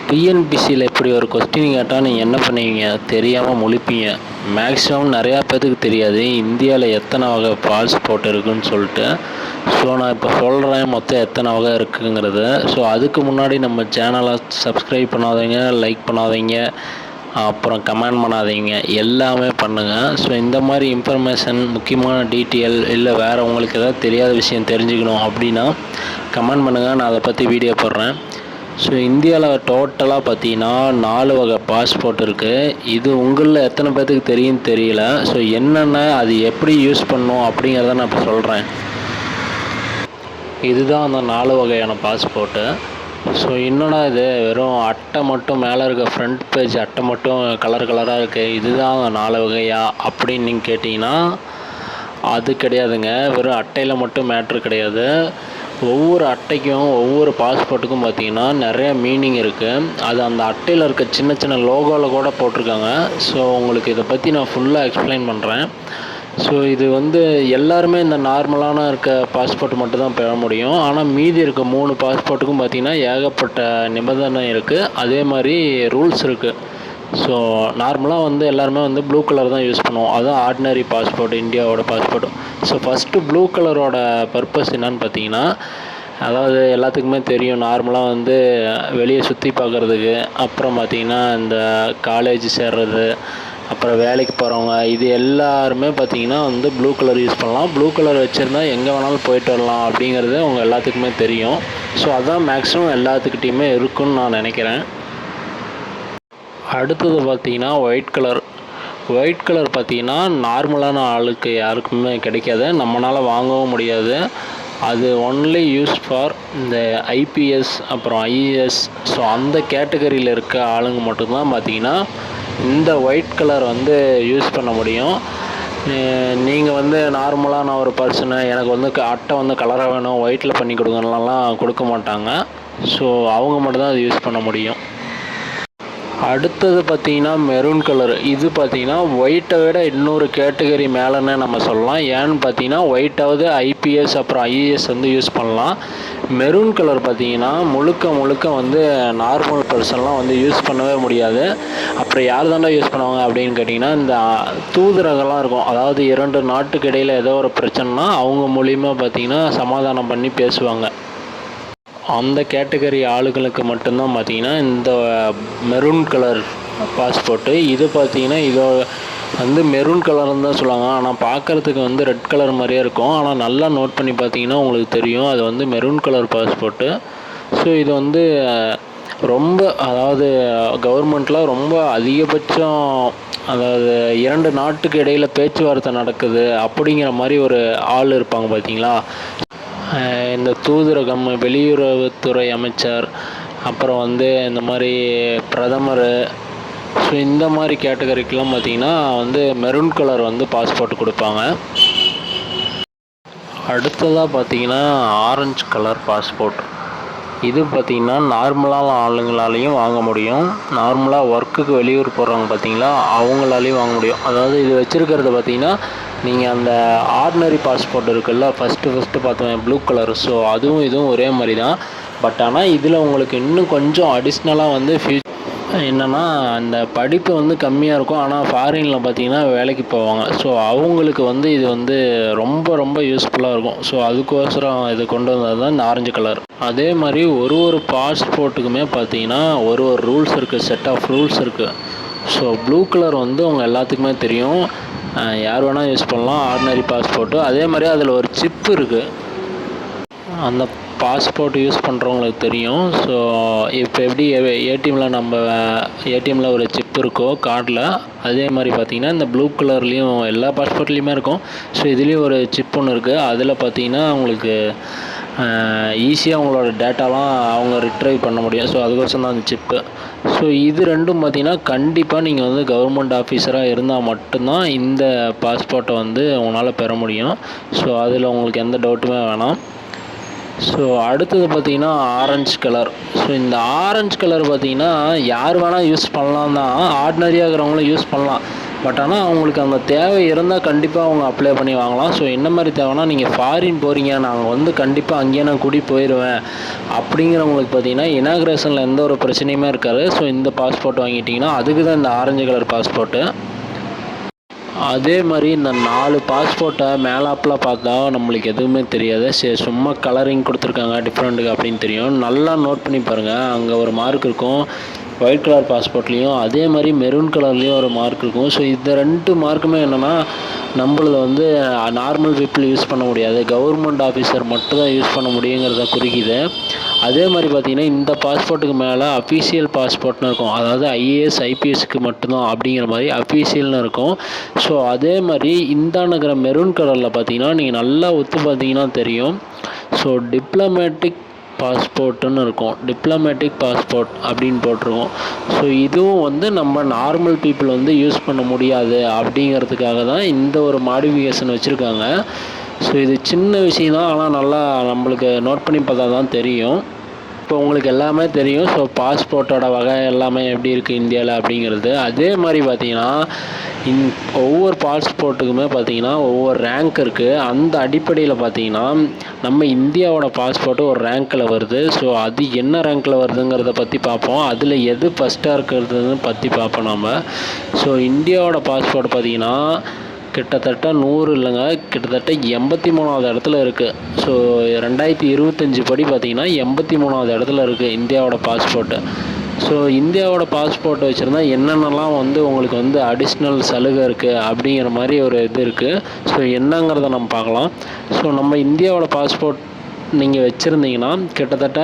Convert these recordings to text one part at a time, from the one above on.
டிஎன்பிசியில் இப்படி ஒரு கொஸ்டின் கேட்டால் நீங்கள் என்ன பண்ணுவீங்க? தெரியாமல் முழிப்பீங்க. மேக்ஸிமம் நிறையா பேர்த்துக்கு தெரியாது இந்தியாவில் எத்தனை வகை பாஸ்போர்ட் இருக்குதுன்னு சொல்லிட்டு. ஸோ நான் இப்போ சொல்கிறேன் மொத்தம் எத்தனை வகை இருக்குங்கிறது. ஸோ அதுக்கு முன்னாடி நம்ம சேனலை சப்ஸ்கிரைப் பண்ணாதீங்க, லைக் பண்ணாதீங்க, அப்புறம் கமெண்ட் பண்ணாதீங்க, எல்லாமே பண்ணுங்கள். ஸோ இந்த மாதிரி இன்ஃபர்மேஷன், முக்கியமான டீட்டெயில் இல்லை வேறு உங்களுக்கு ஏதாவது தெரியாத விஷயம் தெரிஞ்சுக்கணும் அப்படின்னா கமெண்ட் பண்ணுங்கள், நான் அதை பற்றி வீடியோ போடுறேன். ஸோ இந்தியாவில் டோட்டலாக பார்த்தீங்கன்னா 4 வகை பாஸ்போர்ட் இருக்குது. இது உங்களில் எத்தனை பேர்த்துக்கு தெரியும்னு தெரியல. ஸோ என்னென்ன, அது எப்படி யூஸ் பண்ணணும் அப்படிங்கிறத நான் இப்போ சொல்கிறேன். இதுதான் அந்த 4 வகையான பாஸ்போர்ட்டு. ஸோ என்னடா இது வெறும் அட்டை மட்டும், மேலே இருக்க ஃப்ரண்ட் பேஜ் அட்டை மட்டும் கலர் கலராக இருக்குது, இதுதான் அந்த 4 வகையா அப்படின்னு நீங்கள் கேட்டிங்கன்னா அது கிடையாதுங்க. வெறும் அட்டையில் மட்டும் மேட்ரு கிடையாது. ஒவ்வொரு அட்டைக்கும் ஒவ்வொரு பாஸ்போர்ட்டுக்கும் பார்த்திங்கன்னா நிறைய மீனிங் இருக்குது. அது அந்த அட்டையில் இருக்க சின்ன சின்ன லோகோவில் கூட போட்டிருக்காங்க. ஸோ உங்களுக்கு இதை பற்றி நான் ஃபுல்லாக எக்ஸ்பிளைன் பண்ணுறேன். ஸோ இது எல்லாருமே இந்த நார்மலான இருக்க பாஸ்போர்ட் மட்டும் தான் பெற முடியும். ஆனால் மீதி இருக்க 3 பாஸ்போர்ட்டுக்கும் பார்த்திங்கன்னா ஏகப்பட்ட நிபந்தனை இருக்குது, அதே மாதிரி ரூல்ஸ் இருக்குது. ஸோ நார்மலாக எல்லாருமே ப்ளூ கலர் தான் யூஸ் பண்ணுவோம். அதுதான் ஆர்டினரி பாஸ்போர்ட், இந்தியாவோட பாஸ்போர்ட். ஸோ ஃபஸ்ட்டு ப்ளூ கலரோட பர்பஸ் என்னன்னு பார்த்தீங்கன்னா, அதாவது எல்லாத்துக்குமே தெரியும், நார்மலாக வெளியே சுற்றி பார்க்குறதுக்கு, அப்புறம் பார்த்திங்கன்னா இந்த காலேஜ் சேர்றது, அப்புறம் வேலைக்கு போகிறவங்க, இது எல்லாருமே பார்த்திங்கன்னா ப்ளூ கலர் யூஸ் பண்ணலாம். ப்ளூ கலர் வச்சுருந்தா எங்கே வேணாலும் போயிட்டு வரலாம் அப்படிங்கிறது அவங்க எல்லாத்துக்குமே தெரியும். ஸோ அதான் மேக்ஸிமம் எல்லாத்துக்கிட்டேயுமே இருக்குன்னு நான் நினைக்கிறேன். அடுத்தது பார்த்திங்கன்னா ஒயிட் கலர். ஒயிட் கலர் பார்த்திங்கன்னா நார்மலான ஆளுக்கு யாருக்குமே கிடைக்காது, நம்மளால் வாங்கவும் முடியாது. அது ஒன்லி யூஸ் ஃபார் இந்த ஐபிஎஸ் அப்புறம் ஐஏஎஸ், ஸோ அந்த கேட்டகரியில் இருக்க ஆளுங்க மட்டும்தான் பார்த்திங்கன்னா இந்த ஒயிட் கலர் யூஸ் பண்ண முடியும். நீங்கள் நார்மலான ஒரு பர்சனை எனக்கு அட்டை கலராக வேணும், ஒயிட்டில் பண்ணி கொடுங்கலாம் கொடுக்க மாட்டாங்க. ஸோ அவங்க மட்டும்தான் அது யூஸ் பண்ண முடியும். அடுத்தது பார்த்திங்கன்னா மெரூன் கலர். இது பார்த்திங்கன்னா ஒயிட்டை விட இன்னொரு கேட்டகரி மேலேன்னு நம்ம சொல்லலாம். ஏன்னு பார்த்தீங்கன்னா ஒயிட்டாவது ஐபிஎஸ் அப்புறம் ஐஏஎஸ் யூஸ் பண்ணலாம். மெரூன் கலர் பார்த்திங்கன்னா முழுக்க நார்மல் பர்சன்லாம் யூஸ் பண்ணவே முடியாது. அப்புறம் யார் தாண்டா யூஸ் பண்ணுவாங்க அப்படின்னு கேட்டிங்கன்னா, இந்த தூதரகம்லாம் இருக்கும். அதாவது 2 நாட்டுக்கு இடையில் ஏதோ ஒரு பிரச்சனைனா அவங்க மூலியமாக பார்த்திங்கன்னா சமாதானம் பண்ணி பேசுவாங்க. அந்த கேட்டகரி ஆளுகளுக்கு மட்டும்தான் பார்த்திங்கன்னா இந்த மெரூன் கலர் பாஸ்போர்ட்டு. இது பார்த்திங்கன்னா இதோ மெரூன் கலர்னு தான் சொல்லுவாங்க. ஆனால் பார்க்குறதுக்கு ரெட் கலர் மாதிரியே இருக்கும். ஆனால் நல்லா நோட் பண்ணி பார்த்தீங்கன்னா உங்களுக்கு தெரியும், அது மெரூன் கலர் பாஸ்போர்ட்டு. ஸோ இது ரொம்ப, அதாவது கவர்மெண்ட்டில் ரொம்ப அதிகபட்சம், அதாவது 2 நாட்டுக்கு இடையில் பேச்சுவார்த்தை நடக்குது அப்படிங்கிற மாதிரி ஒரு ஆள் இருப்பாங்க பார்த்தீங்களா. இந்த தூதரகம், வெளியுறவுத்துறை அமைச்சர், அப்புறம் இந்த மாதிரி பிரதமர், ஸோ இந்த மாதிரி கேட்டகரிக்கெலாம் பார்த்திங்கன்னா மெரூன் கலர் பாஸ்போர்ட் கொடுப்பாங்க. அடுத்ததாக பார்த்திங்கன்னா ஆரஞ்சு கலர் பாஸ்போர்ட். இது பார்த்திங்கன்னா நார்மலான ஆளுங்களாலையும் வாங்க முடியும். நார்மலாக ஒர்க்குக்கு வெளியூர் போகிறவங்க பார்த்திங்களா, அவங்களாலையும் வாங்க முடியும். அதாவது இது வச்சுருக்கிறது பார்த்திங்கன்னா, நீங்கள் அந்த ஆர்டினரி பாஸ்போர்ட் இருக்குல்ல, ஃபஸ்ட்டு பார்த்தோம் ப்ளூ கலர். ஸோ அதுவும் இதுவும் ஒரே மாதிரி தான். பட் ஆனால் இதில் உங்களுக்கு இன்னும் கொஞ்சம் அடிஷ்னலாக என்னென்னா, அந்த படிப்பு கம்மியாக இருக்கும். ஆனால் ஃபாரினில் பார்த்திங்கன்னா வேலைக்கு போவாங்க. ஸோ அவங்களுக்கு இது ரொம்ப யூஸ்ஃபுல்லாக இருக்கும். ஸோ அதுக்கோசரம் இது கொண்டு வந்தது தான் இந்த ஆரஞ்சு கலர். அதே மாதிரி ஒரு பாஸ்போர்ட்டுக்குமே பார்த்திங்கன்னா ஒரு ரூல்ஸ் இருக்குது, செட் ஆஃப் ரூல்ஸ் இருக்குது. ஸோ ப்ளூ கலர் அவங்க எல்லாத்துக்குமே தெரியும், யார் வேணால் யூஸ் பண்ணலாம், ஆர்டினரி பாஸ்போர்ட்டு. அதே மாதிரி அதில் ஒரு சிப்பு இருக்குது, அந்த பாஸ்போர்ட் யூஸ் பண்ணுறவங்களுக்கு தெரியும். ஸோ இப்போ எப்படி ஏடிஎம்மில் ஒரு சிப் இருக்கோ கார்டில், அதே மாதிரி பார்த்திங்கன்னா இந்த ப்ளூ கலர்லேயும் எல்லா பாஸ்போர்ட்லேயுமே இருக்கும். ஸோ இதுலேயும் ஒரு சிப் ஒன்று இருக்குது. அதில் பார்த்திங்கன்னா உங்களுக்கு ஈஸியாக அவங்களோட டேட்டாலாம் அவங்க ரிட்ரைவ் பண்ண முடியும். ஸோ அதுக்கோசரம் தான் அந்த சிப்பு. ஸோ இது ரெண்டும் பார்த்திங்கன்னா கண்டிப்பாக நீங்கள் கவர்மெண்ட் ஆஃபீஸராக இருந்தால் மட்டும்தான் இந்த பாஸ்போர்ட்டை உங்களால் பெற முடியும். ஸோ அதில் உங்களுக்கு எந்த டவுட்டுமே வேணாம். ஸோ அடுத்தது பார்த்திங்கன்னா ஆரஞ்சு கலர். ஸோ இந்த ஆரஞ்சு கலர் பார்த்திங்கன்னா யார் வேணால் யூஸ் பண்ணலாம் தான், ஆர்டினரியாக இருக்கிறவங்களும் யூஸ் பண்ணலாம். பட் ஆனால் அவங்களுக்கு அந்த தேவை இருந்தால் கண்டிப்பாக அவங்க அப்ளை பண்ணி வாங்கலாம். ஸோ என்ன மாதிரி தேவைன்னா, நீங்கள் ஃபாரின் போகிறீங்க, நாங்கள் வந்து கண்டிப்பாக அங்கேயே நான் கூட்டி போயிடுவேன் அப்படிங்கிறவங்களுக்கு பார்த்தீங்கன்னா இனாக்ரேஷனில் எந்த ஒரு பிரச்சனையுமே இருக்காது. ஸோ இந்த பாஸ்போர்ட் வாங்கிட்டிங்கன்னா அதுக்கு தான் இந்த ஆரஞ்சு கலர் பாஸ்போர்ட்டு. அதே மாதிரி இந்த 4 பாஸ்போர்ட்டை மேலாப்பில் பார்த்தா நம்மளுக்கு எதுவுமே தெரியாது. சரி, சும்மா கலரிங் கொடுத்துருக்காங்க டிஃப்ரெண்ட்டுக்கு அப்படின்னு தெரியும். நல்லா நோட் பண்ணி பாருங்கள். அங்கே ஒரு மார்க் இருக்கும் ஒயிட் கலர் பாஸ்போர்ட்லேயும், அதே மாதிரி மெரூன் கலர்லேயும் ஒரு மார்க் இருக்கும். ஸோ இந்த 2 மார்க்குமே என்னென்னா நம்மளது வந்து நார்மல் பீப்புள் யூஸ் பண்ண முடியாது, கவர்மெண்ட் ஆஃபீஸர் மட்டும் தான் யூஸ் பண்ண முடியுங்கிறத குறிக்குது. அதே மாதிரி பார்த்திங்கன்னா இந்த பாஸ்போர்ட்டுக்கு மேலே அஃபீஷியல் பாஸ்போர்ட்னு இருக்கும். அதாவது ஐஏஎஸ் ஐபிஎஸ்க்கு மட்டும்தான் அப்படிங்கிற மாதிரி அஃபீஷியல்னு இருக்கும். ஸோ அதே மாதிரி இந்தாண்ட மெரூன் கலரில் பார்த்தீங்கன்னா நீங்கள் நல்லா ஒத்து பார்த்தீங்கன்னா தெரியும். ஸோ டிப்ளமேட்டிக் பாஸ்போர்ட்டுன்னு இருக்கும். டிப்ளமேட்டிக் பாஸ்போர்ட் அப்படின்னு போட்டிருக்கோம். ஸோ இதுவும் வந்து நம்ம நார்மல் பீப்புள் வந்து யூஸ் பண்ண முடியாது அப்படிங்கிறதுக்காக தான் இந்த ஒரு மாடிஃபிகேஷன் வச்சுருக்காங்க. ஸோ இது சின்ன விஷயம் தான், ஆனால் நல்லா நம்மளுக்கு நோட் பண்ணி பார்த்தா தான் தெரியும். இப்போ உங்களுக்கு எல்லாமே தெரியும். ஸோ பாஸ்போர்ட்டோட வகை எல்லாமே எப்படி இருக்குது இந்தியாவில் அப்படிங்கிறது. அதே மாதிரி பார்த்தீங்கன்னா ஒவ்வொரு பாஸ்போர்ட்டுக்குமே பார்த்தீங்கன்னா ஒவ்வொரு ரேங்க் இருக்குது. அந்த அடிப்படையில் பார்த்தீங்கன்னா நம்ம இந்தியாவோட பாஸ்போர்ட்டு ஒரு ரேங்க்கில் வருது. ஸோ அது என்ன ரேங்க்கில் வருதுங்கிறத பற்றி பார்ப்போம். அதில் எது ஃபஸ்ட்டாக இருக்கிறதுன்னு பற்றி பார்ப்போம் நம்ம. ஸோ இந்தியாவோட பாஸ்போர்ட் பார்த்தீங்கன்னா கிட்டத்தட்ட 100 இல்லைங்க, கிட்டத்தட்ட 83வது இடத்துல இருக்குது. ஸோ 2025 படி பார்த்திங்கன்னா 83வது இடத்துல இருக்குது இந்தியாவோட பாஸ்போர்ட்டு. ஸோ இந்தியாவோட பாஸ்போர்ட் வச்சுருந்தா என்னென்னலாம் வந்து உங்களுக்கு வந்து அடிஷ்னல் சலுகை இருக்குது அப்படிங்கிற மாதிரி ஒரு இது இருக்குது. ஸோ என்னங்கிறத நம்ம பார்க்கலாம். ஸோ நம்ம இந்தியாவோட பாஸ்போர்ட் நீங்கள் வச்சுருந்தீங்கன்னா கிட்டத்தட்ட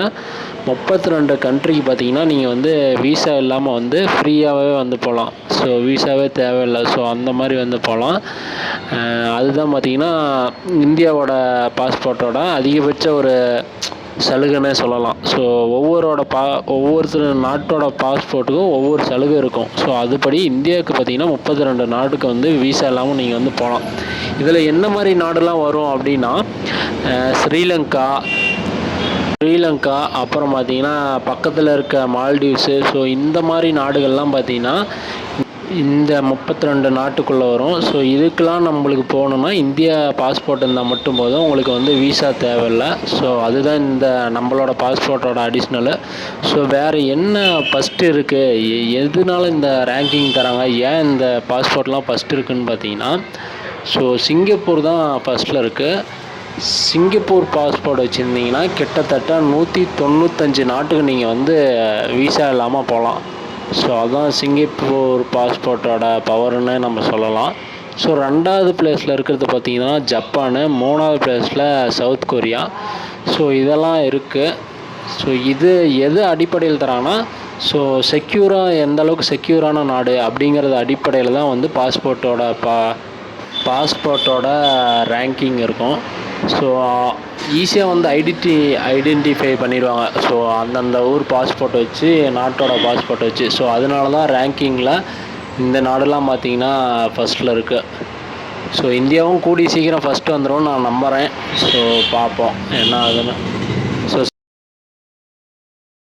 32 கண்ட்ரிக்கு பார்த்தீங்கன்னா நீங்கள் வந்து வீசா இல்லாமல் வந்து ஃப்ரீயாகவே வந்து போகலாம். ஸோ வீசாவே தேவையில்லை. ஸோ அந்த மாதிரி வந்து போகலாம். அதுதான் பார்த்திங்கன்னா இந்தியாவோட பாஸ்போர்ட்டோட அதிகபட்ச ஒரு சலுகைன்னே சொல்லலாம். ஸோ ஒவ்வொரு நாட்டோட பாஸ்போர்ட்டுக்கும் ஒவ்வொரு சலுகை இருக்கும். ஸோ அதுபடி இந்தியாவுக்கு பார்த்திங்கன்னா 32 நாட்டுக்கு வந்து வீசா இல்லாமல் நீங்கள் வந்து போகலாம். இதில் என்ன மாதிரி நாடுலாம் வரும் அப்படின்னா ஸ்ரீலங்கா, அப்புறம் பார்த்திங்கன்னா பக்கத்தில் இருக்க மால்டீவ்ஸு. ஸோ இந்த மாதிரி நாடுகள்லாம் பார்த்திங்கன்னா இந்த 32 நாட்டுக்குள்ளே வரும். ஸோ இதுக்கெலாம் நம்மளுக்கு போகணுன்னா இந்தியா பாஸ்போர்ட் இருந்தால் மட்டும் போதும், உங்களுக்கு வந்து வீசா தேவையில்லை. ஸோ அதுதான் இந்த நம்மளோட பாஸ்போர்ட்டோட அடிஷ்னலு. ஸோ வேறு என்ன ஃபஸ்ட்டு இருக்குது, எதனால இந்த ரேங்கிங் தராங்க, ஏன் இந்த பாஸ்போர்ட்லாம் ஃபஸ்ட்டு இருக்குதுன்னு பார்த்தீங்கன்னா, ஸோ சிங்கப்பூர் தான் ஃபஸ்ட்டில் இருக்குது. சிங்கப்பூர் பாஸ்போர்ட் வச்சுருந்தீங்கன்னா கிட்டத்தட்ட 195 நாட்டுக்கு நீங்கள் வந்து வீசா இல்லாமல் போகலாம். ஸோ அதுதான் சிங்கப்பூர் பாஸ்போர்ட்டோட பவர்னு நம்ம சொல்லலாம். ஸோ 2வது பிளேஸில் இருக்கிறது பார்த்திங்கன்னா ஜப்பானு, 3வது பிளேஸில் சவுத் கொரியா. ஸோ இதெல்லாம் இருக்குது. ஸோ இது எது அடிப்படையில் தராங்கன்னா, ஸோ செக்யூராக எந்த அளவுக்கு செக்யூரான நாடு அப்படிங்கிறது அடிப்படையில் தான் வந்து பாஸ்போர்ட்டோட ரேங்கிங் இருக்கும். ஸோ ஈஸியாக வந்து ஐடென்டிஃபை பண்ணிடுவாங்க. ஸோ அந்தந்த ஊர் பாஸ்போர்ட் வச்சு, நாட்டோட பாஸ்போர்ட் வச்சு. ஸோ அதனால தான் ரேங்கிங்கில் இந்த நாடெல்லாம் பார்த்திங்கன்னா ஃபஸ்ட்டில் இருக்குது. ஸோ இந்தியாவும் கூடி சீக்கிரம் ஃபஸ்ட்டு வந்துடும் நான் நம்புகிறேன். ஸோ பார்ப்போம் என்ன ஆகுதுன்னு.